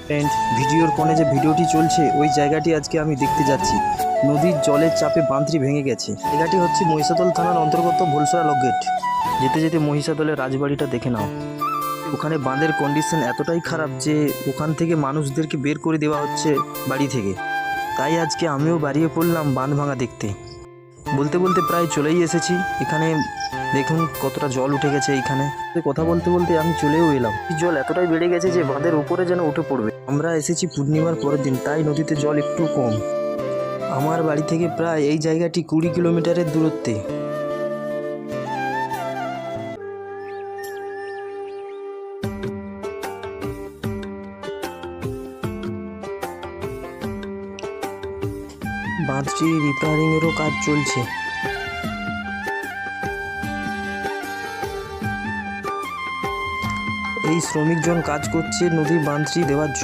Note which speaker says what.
Speaker 1: Friend, ভিডিওর কোণে যে ভিডিওটি চলছে ওই জায়গাটি আজকে আমি দেখতে যাচ্ছি। নদীর জলের চাপে বাঁধটি ভেঙে গেছে। জায়গাটি হচ্ছে মহিষাদল থানার অন্তর্গত ভোলসরা লক গেট। যেতে যেতে মহিষাদলের রাজবাড়িটা দেখে নাও। ওখানে বাঁধের কন্ডিশন এতটাই খারাপ যে ওখান থেকে মানুষদেরকে বের করে দেওয়া হচ্ছে বাড়ি থেকে। তাই আজকে আমিও বেরিয়ে পড়লাম বাঁধ ভাঙা দেখতে। বলতে বলতে প্রায় চলেই এসেছি। এখানে দেখুন কতটা জল উঠে গেছে। এইখানে কথা বলতে বলতে আমি চলেও এলাম। জল এতটাই বেড়ে গেছে যে বাঁধের উপরে যেন উঠে পড়বে। আমরা এসেছি পূর্ণিমার পরের দিন, তাই নদীতে জল একটু কম। আমার বাড়ি থেকে প্রায় এই জায়গাটি 20 কিলোমিটারের দূরত্বে। বাঁধটি রিপেয়ারিংয়েরও কাজ চলছে। এই শ্রমিকজন কাজ করছে নদীর বাঁধটি দেওয়ার জন্য।